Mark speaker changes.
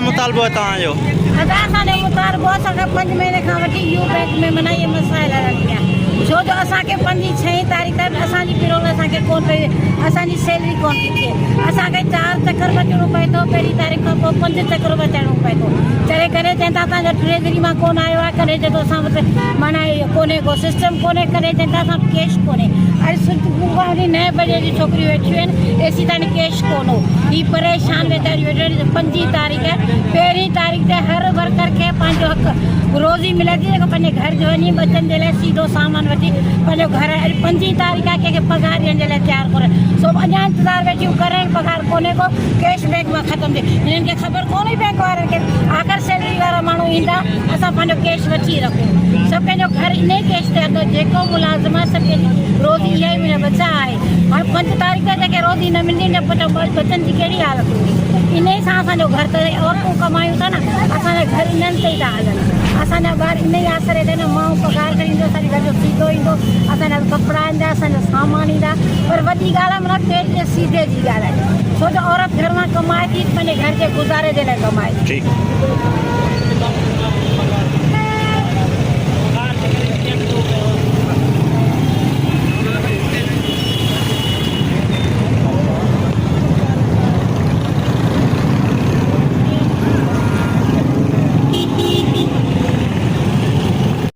Speaker 1: मुतालबो है तव्हांजो?
Speaker 2: असांजो मुतालबो असांखे 5 महीने खां वठी यू बैंक में माना इहे मसाइल हलनि पिया, छो जो असांखे 5-6 तारीख़ असांजी पेरोल असांखे कोन पई, असांजी सैलरी कोन थी थिए, असांखे 4 चक्कर अचणो पए थो, पहिरीं तारीख़ खां पोइ 5 चक्कर अचणो पए थो, चढ़े करे चवनि था असांजो ट्रेजरी मां कोन आयो आहे, कॾहिं चए थो असां वटि माना कोन्हे को सिस्टम कोन्हे, कॾहिं चवनि था असां कैश कोन्हे। अॼु सुबुह खां 9 बजे जी छोकिरियूं वेठियूं आहिनि, एसी ताईं कैश कोन हो, ही परेशान वेचारियूं वेठियूं। 5 तारीख़ पहिरीं तारीख़ ते हर वर्कर खे पंहिंजो हक़ रोज़ी मिले थी, जेको पंहिंजे घर जो वञी बचनि जे लाइ सीधो सामान वठी पंहिंजो घर। अॼु 5 तारीख़ आहे, कंहिंखे पघार ॾियण जे लाइ तयारु कोन्हे, सो अञा इंतज़ारु वेठियूं करण, पघार कोन्हे को, कैश बैंक मां ख़तमु थी। हिननि खे ख़बर कोन्हे बैंक वारनि खे, आख़िर सैलरी वारा माण्हू ईंदा, असां पंहिंजो कैश वठी रखूं, सभु पंहिंजो घर इन ई कैश ते हलंदो, जेको मुलाज़िम आहे सभु पंहिंजी रोज़ी इहा ई बचा आहे। हाणे 5 तारीख़ ते जेके रोज़ी न मिलंदी न पुटु बचनि जी कहिड़ी हालत हूंदी, इन ई सां असांजो घर त औरतूं कमायूं था न, असांजा घर इन्हनि ते ई था हलनि, असांजा ॿार इन ई आसरे ते न, माण्हू पघार करे ईंदो, असांजे घर जो सीधो ईंदो, असांजा कपिड़ा ईंदा, असांजा सामान ईंदा, पर वॾी ॻाल्हि आहे माना पेट जे सीधे जी ॻाल्हि आहे, छो जो औरत घर मां कमाए थी, पंहिंजे घर जे गुज़ारे जे लाइ कमाए थी।